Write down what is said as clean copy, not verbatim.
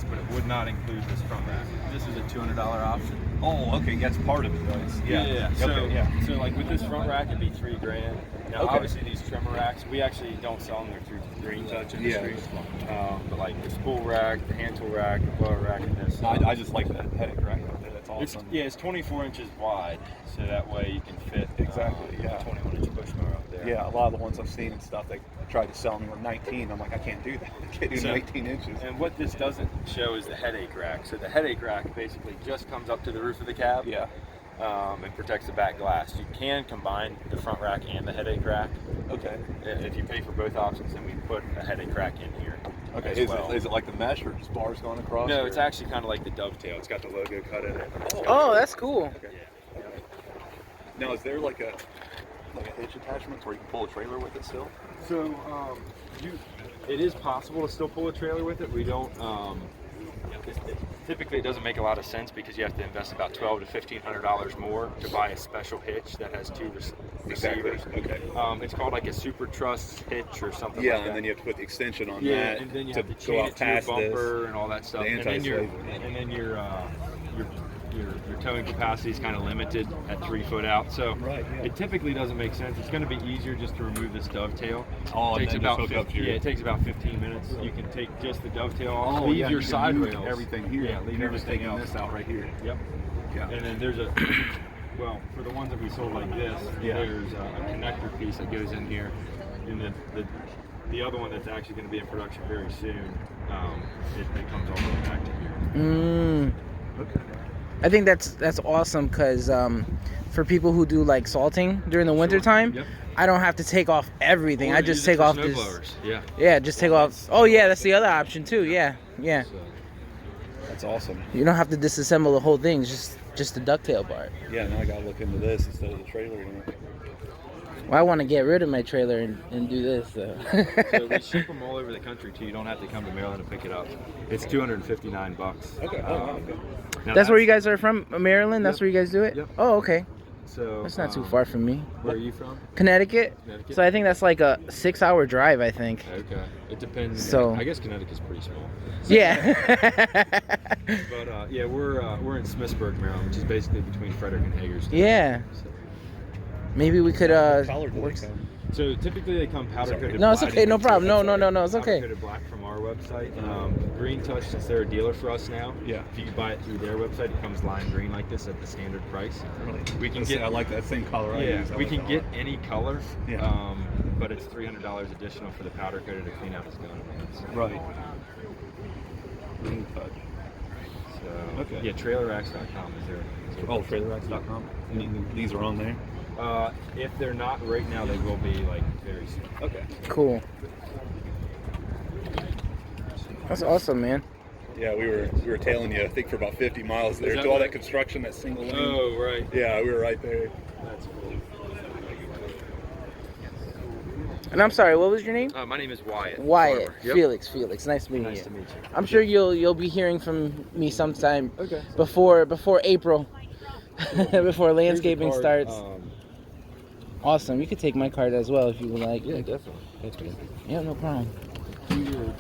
but it would not include this front rack. This is a $200 option. Oh, okay, that's part of it, guys. Yeah. So, Okay, yeah. so like with this front rack, it'd be $3,000. Now, Okay. obviously, these trimmer racks, we actually don't sell them. They're through Green Touch Industries. But like the spool rack, the hand tool rack, the blower rack, and this. I just like that headache rack out there. That's awesome. It's 24 inches wide, so that way you can fit Exactly, yeah. 21-inch Bushmower up there. Yeah, a lot of the ones I've seen and stuff, they tried to sell me with 19. I'm like, I can't do that. I can't do 19 inches. And what this doesn't show is the headache rack. So the headache rack basically just comes up to the roof of the cab. Yeah. And protects the back glass. You can combine the front rack and the headache rack. Okay. If you pay for both options, then we put a headache rack in here. Okay. Is it like the mesh or just bars going across? No, or? it's actually kind of like the dovetail. It's got the logo cut in it. Oh, that's cool. Okay. Now, is there like a hitch attachment where you can pull a trailer with it still? So, it is possible to still pull a trailer with it. We don't. Typically, it doesn't make a lot of sense because you have to invest about $1,200 to $1,500 more to buy a special hitch that has two receivers. Okay. It's called like a Super Truss hitch or something. Yeah, like that. and then you have to put the extension on Yeah, that. and then you to have to go chain out it to your past bumper this. and all that stuff. The And then your anti-slave. towing capacity is kind of limited at 3 foot out. So Right, yeah. it typically doesn't make sense. It's going to be easier just to remove this dovetail. Oh, It takes and then about just hook up to your... it takes about 15 minutes. You can take just the dovetail off, Oh, leave yeah, your you can side move rails, everything here. Yeah, leave You're just everything taking else this out right here. Yep. Yeah. And then there's a well, for the ones that we sold like this, Yeah. there's a connector piece that goes in here, and the other one that's actually going to be in production very soon, it comes all the way back to here. Okay. I think that's awesome because for people who do like salting during the winter time, Yep. I don't have to take off everything. Or I use just it take for off snow this. blowers. Yeah. Yeah, just take off. Oh yeah, that's the other option too. Yeah. So, That's awesome. You don't have to disassemble the whole thing. It's just the ducktail part. Yeah, now I gotta look into this instead of the trailer. Well, I want to get rid of my trailer and do this. So. so we ship them all over the country too. You don't have to come to Maryland to pick it up. It's $259. Okay. Okay. Now That's where you guys are from, Maryland. That's Yep. where you guys do it. Yep. Oh, okay. So That's not too far from me. Where are you from? Connecticut. Connecticut. So I think that's like a 6-hour drive. I think. Okay. It depends. So- I guess Connecticut's pretty small. Yeah. But yeah, we're in Smithsburg, Maryland, which is basically between Frederick and Hagerstown. Yeah. So, Maybe we could Works. so typically they come powder coated. No, it's black. okay. No problem. No, it's okay. Powder coated black from our website. Green Touch, since they're a dealer for us now. Yeah. If you buy it through their website, it comes lime green like this at the standard price. Really? We can get. I like that same color. I Yeah, use. I we like can that get one. any color. Yeah. But it's $300 additional for the powder coated to clean out his gun. So, Right. Green Touch. So, Okay. Yeah, trailerracks.com is there. Oh, trailerracks.com. These are on there. If they're not right now, they will be like very soon. Okay. Cool. That's awesome, man. Yeah, we were tailing you, I think, for about 50 miles there. that To all right? that construction, that single lane. Oh, right. Yeah, we were right there. That's cool. And I'm sorry, what was your name? My name is Wyatt. Wyatt. Farmer. Yep. Felix. Nice meeting Nice you. to meet you. I'm sure you'll be hearing from me sometime Okay. before April, before landscaping Here's the card. starts. Awesome. You could take my card as well if you would like. Yeah, definitely. Thanks, man. Yeah, no problem. Do your